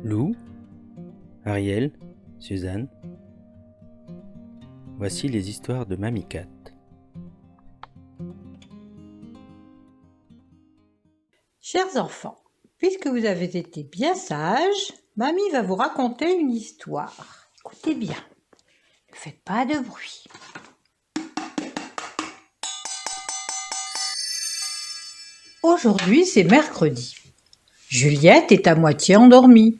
Lou, Ariel, Suzanne. Voici les histoires de Mamie Cat. Chers enfants, puisque vous avez été bien sages, Mamie va vous raconter une histoire. Écoutez bien, ne faites pas de bruit. Aujourd'hui, c'est mercredi. Juliette est à moitié endormie.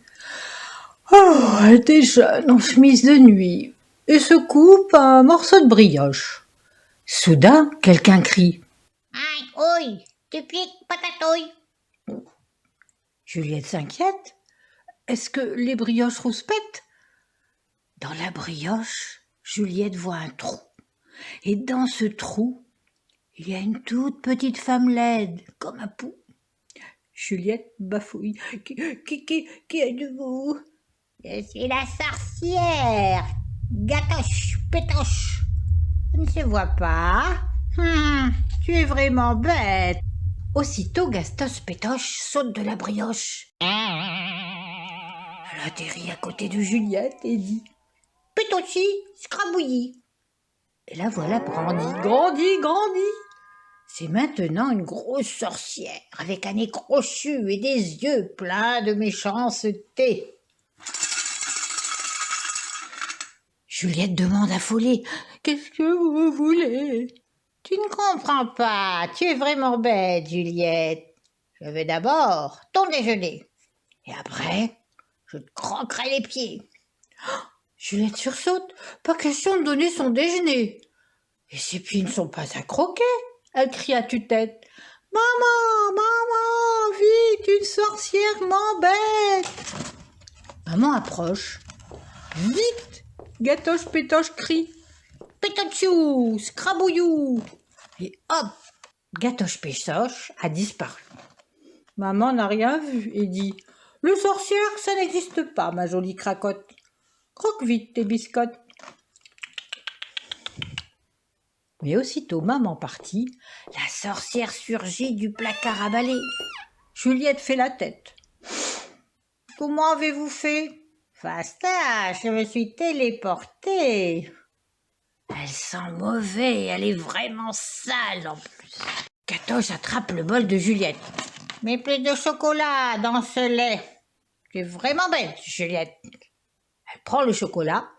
Oh, elle déjeune en chemise de nuit et se coupe un morceau de brioche. Soudain, quelqu'un crie. Aïe, oi, tu piques patatouille. Juliette s'inquiète. Est-ce que les brioches rouspètent? Dans la brioche, Juliette voit un trou. Et dans ce trou, il y a une toute petite femme laide, comme un pou. Juliette bafouille. Qui êtes-vous? Je suis la sorcière. Gatoche, pétoche. Ça ne se voit pas. Tu es vraiment bête. Aussitôt, Gastoche Pétoche saute de la brioche. Elle atterrit à côté de Juliette et dit Pétochi, scrabouillis. Et la voilà grandie. C'est maintenant une grosse sorcière, avec un nez crochu et des yeux pleins de méchanceté. Juliette demande affolée « Qu'est-ce que vous voulez ?» Tu ne comprends pas. Tu es vraiment bête, Juliette. Je veux d'abord ton déjeuner. Et après, Je te croquerai les pieds. Juliette sursaute. Pas question de donner son déjeuner. Et ses pieds ne sont pas à croquer. Elle crie à tue-tête. Maman, vite, une sorcière m'embête. Maman approche. Vite, Gatoche Pétoche crie. Pétochou, scrabouillou. Et hop, Gatoche Pétoche a disparu. Maman n'a rien vu et dit « Le sorcière, ça n'existe pas, ma jolie cracotte. Croque vite tes biscottes. » Mais aussitôt maman partie, la sorcière surgit du placard à balai. Juliette fait la tête. « Comment avez-vous fait ?»« Fastache, je me suis téléportée. » Elle sent mauvais, elle est vraiment sale en plus. Gatoche attrape le bol de Juliette. « Mais plus de chocolat dans ce lait. Tu es vraiment bête, Juliette. » Elle prend le chocolat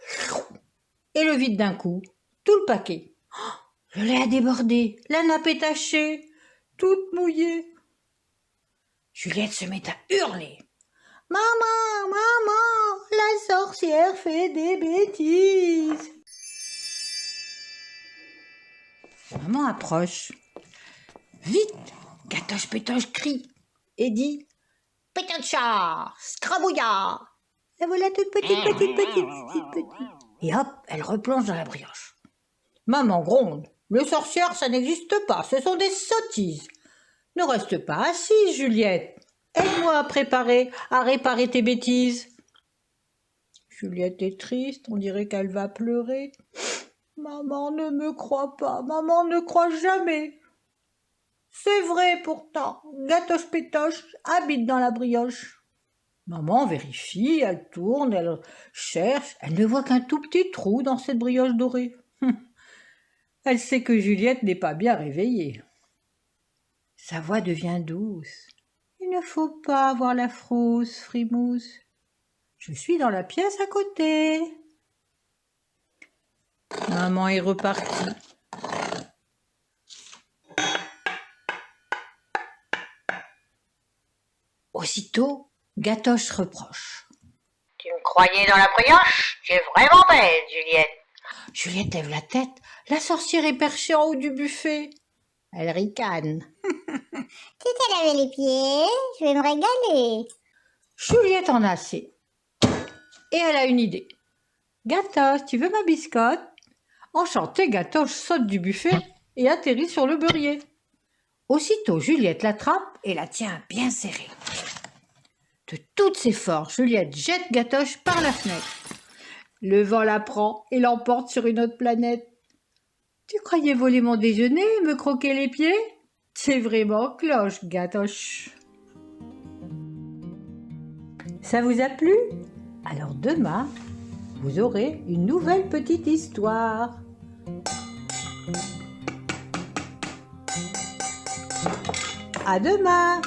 et le vide d'un coup, tout le paquet. Le lait a débordé, la nappe est tachée, toute mouillée. Juliette se met à hurler. « Maman, la sorcière fait des bêtises. » Maman approche. Vite, Gatoche Pétoche crie et dit « Pétocha, scrabouilla. » La voilà toute petite. Et hop, elle replonge dans la brioche. Maman gronde. Les sorcières, ça n'existe pas, ce sont des sottises. Ne reste pas assise, Juliette. Aide-moi à réparer tes bêtises. Juliette est triste, on dirait qu'elle va pleurer. Maman ne me croit pas, maman ne croit jamais. C'est vrai pourtant, Gatoche Pétoche habite dans la brioche. Maman vérifie, elle tourne, elle cherche, elle ne voit qu'un tout petit trou dans cette brioche dorée. Elle sait que Juliette n'est pas bien réveillée. Sa voix devient douce. Il ne faut pas avoir la frousse, Frimousse. Je suis dans la pièce à côté. Maman est repartie. Aussitôt, Gatoche reproche. Tu me croyais dans la brioche? Tu es vraiment bête, Juliette. Juliette lève la tête. La sorcière est perchée en haut du buffet. Elle ricane. Tu t'es lavé les pieds? Je vais me régaler. Juliette en a assez. Et elle a une idée. Gatoche, tu veux ma biscotte? Enchantée, Gatoche saute du buffet et atterrit sur le beurrier. Aussitôt, Juliette l'attrape et la tient bien serrée. De toutes ses forces, Juliette jette Gatoche par la fenêtre. Le vent la prend et l'emporte sur une autre planète. Tu croyais voler mon déjeuner et me croquer les pieds? C'est vraiment cloche, Gatoche. Ça vous a plu? Alors demain, vous aurez une nouvelle petite histoire. À demain!